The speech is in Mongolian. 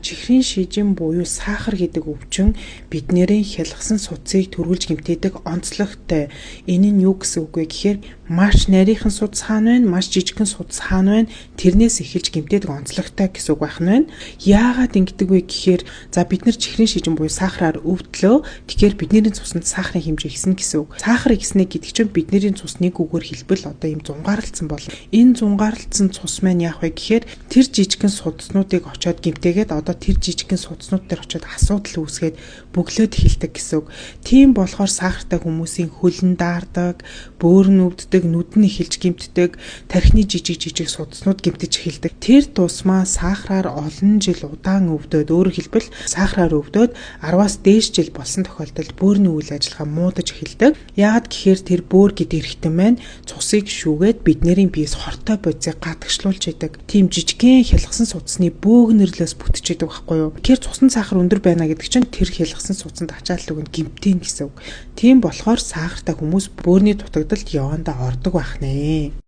чихрийн шижин буюу сахар гэдэг өвчин биднэрийн хялгасан судсыг төрүүлж гэмтээдэг онцлогтой. Энэ нь юу гэсэн үг вэ гэхээр маш нарийнхан судас хаана байна, маш жижигхэн судас хаана байна, тэрнээс эхэлж гэмтээдэг онцлогтой гэсэн үг байх нь байна. Яагаад ингэдэг вэ гэхээр бид нар чихрийн шижин буюу сахараар өвдлөө. Тэгэхээр бидний цуснд сахарын хэмжээ ихсэн гэсэн үг. Сахар ихснэ гэдэг чинь бидний цус нэг үгээр хэлбэл одоо ийм зунгаарлцсан болно. Энэ зунгаарлцсан цус маань яах вэ гэхээр тэр жижигхэн судаснуудыг очоод гэмтээгээд одоо тэр жижигхэн судаснууд дээр очоод асуудал үүсгээд бөглөөд эхэлдэг гэсэн үг. Тийм болохоор сахартай хүмүүсийн хөлн даардаг, бөөр нь өвддөг, нүд нь эхэлж гэмтдэг, тархины жижиг судаснууд гэмтэж эхэлдэг. Тэр тусмаа сахараар олон жил удаан өвдөд, өөрөөр хэлбэл сахараар өвдөд 10-аас дээш жил болсон тохиолдолд бөөрийн үйл ажиллагаа муудаж эхэлдэг. Яагаад гэхээр тэр бөөр гэдэг эрхтэн маань цусыг шүүгээд бидний биес хортой бодисыг гадагшлуулж идэг. Тийм жижигхэн хялгасан судасны бөөгнөрлөөс бүтчихэдэг байхгүй юу? Тэгэхээр цусны сахар өндөр байна гэдэг чинь тэр хялгасан судасанд ачаалал өгнө гэмтэн гэсэн үг. Тийм болохоор сахартай хүмүүс бөөрийн дутагдалд явандаа ордог байх нэ.